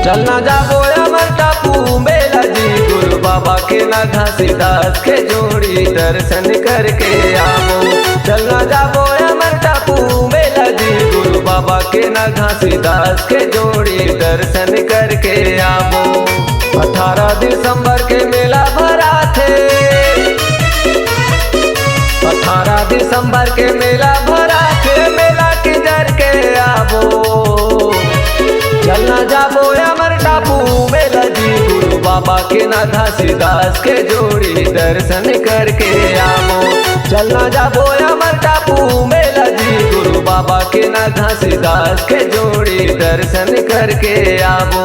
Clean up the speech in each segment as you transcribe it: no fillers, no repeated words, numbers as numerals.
चलना जाबो अमर टापू मेला जी, गुरु बाबा के ना घासीदास के जोड़ी दर्शन करके आवो। चलना जाबो अमर टापू मेला जी, गुरु बाबा के ना घासीदास के जोड़ी दर्शन करके आवो। 18 दिसंबर के मेला भरा थे, 18 दिसंबर के मेला भरा थे, मेला की जर के आवो। चलना जाबो अमर टापू मेला जी, गुरु बाबा के ना घासीदास के जोड़ी दर्शन करके आवो। चलना जाबो अमर टापू मेला जी, गुरु बाबा के ना घासीदास के जोड़ी दर्शन करके आवो।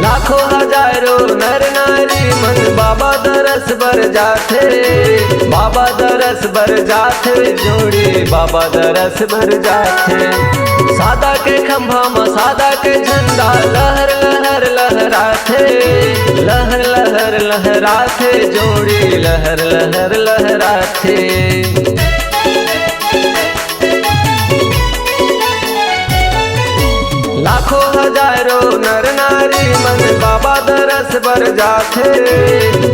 लाखों हजारों नर नारी मन बाबा दरस बर जाथे, बाबा दरस बर जाथे, जोड़ी बाबा दरस बर जाथे। सादा के खंभा में सादा के झंडा लहर लहर लहराथे, लहर लहर लहराथे, जोड़ी लहर लहर लहराथे। लाखों हजारों नर नारी मन बाबा दरस बर जाथे,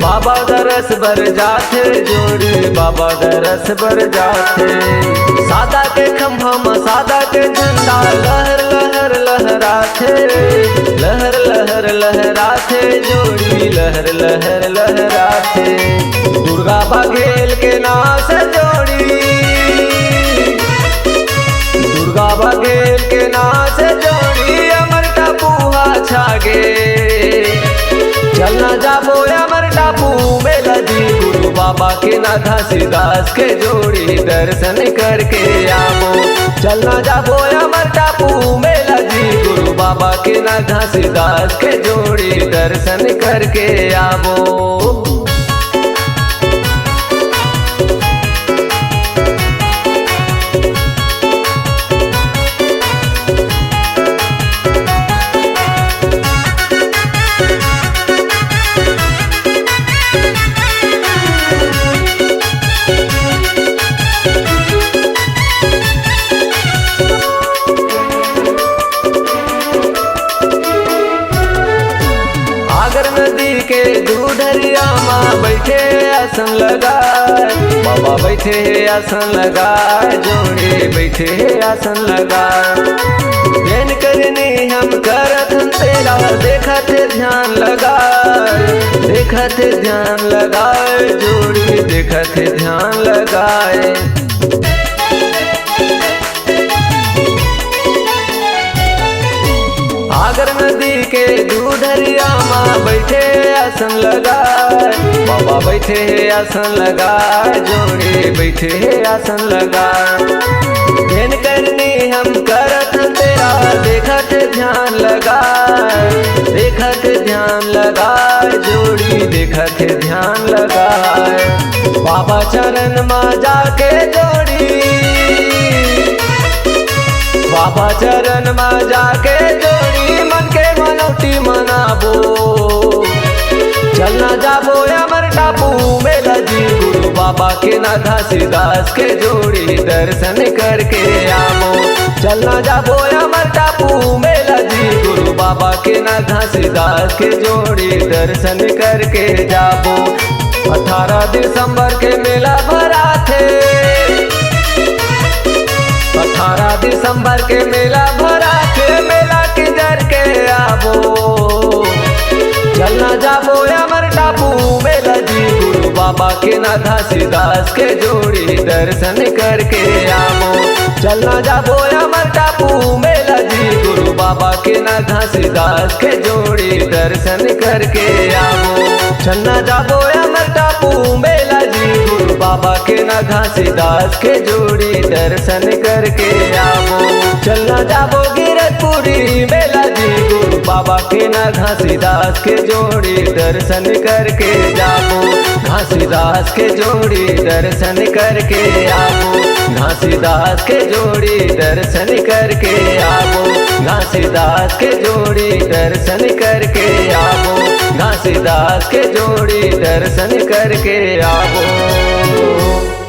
बाबा दरस बर जाथे, जोड़ी बाबा दरस बर जाथे। सादा के खंभा में सादा के झंडा लहर लहर लहराथे, लहर लहर लहराथे, जोड़ी लहर लहर लहराथे। दुर्गा बघेल के नाम से जोड़ी, दुर्गा बघेल के नाम से जोड़ी अमर टापू छागे। चलना जाबो अमर टापू मेला जी, गुरु बाबा के ना घासीदास के जोड़ी दर्शन करके आवो। चलना जाबो अमर टापू मेला जी, गुरु बाबा के ना घासीदास के जोड़ी दर्शन करके आवो। नदी के दूधरिया माँ बैठे आसन लगाए, बाबा बैठे आसन लगाए, जोड़े बैठे आसन लगाए। ध्यान करनी हम करत तेरा, देखत ध्यान लगाए, देखत ध्यान लगाए, जोड़ी देखत ध्यान लगाए। आगर नदी के दूधरिया माँ बैठे आसन लगाए, बाबा बैठे आसन लगाए, जोड़े बैठे आसन लगाए। ध्यान करनी हम करत तेरा, देखत ध्यान लगाए, देखत ध्यान लगाए, जोड़ी देखत ध्यान लगाए। बाबा चरण माँ जाके जोड़ी, बाबा चरण माँ जाके जोड़ी मन के मनौती मनाबो। चलना जाबो अमर टापू मेला जी, गुरु बाबा के ना घासीदास के जोड़ी दर्शन करके आवो। चलना जाबो अमर टापू मेला जी, गुरु बाबा के ना घासीदास के जोड़ी दर्शन करके जाबो। 18 दिसंबर के मेला भरा थे, 18 दिसंबर के मेला भरा थे, मेला की जर के आवो। चलना जाबो अमर टापू मेला जी, गुरु बाबा के ना घासीदास के जोड़ी दर्शन करके आवो। चलना जाबो अमर टापू मेला जी, गुरु बाबा के ना घासीदास के जोड़ी दर्शन करके आवो। चलना जाबो अमर टापू मेला जी, गुरु बाबा के ना घासीदास के जोड़ी दर्शन करके आवो। चलना जाबो गिरतपुरी मेला जी, गुरु बाबा बाबा के ना घासीदास के जोड़ी दर्शन करके जाबो, घासीदास के जोड़ी दर्शन करके आबो, घासीदास के जोड़ी दर्शन करके आबो, घासीदास के जोड़ी दर्शन करके आबो, घासीदास के जोड़ी दर्शन करके आबो।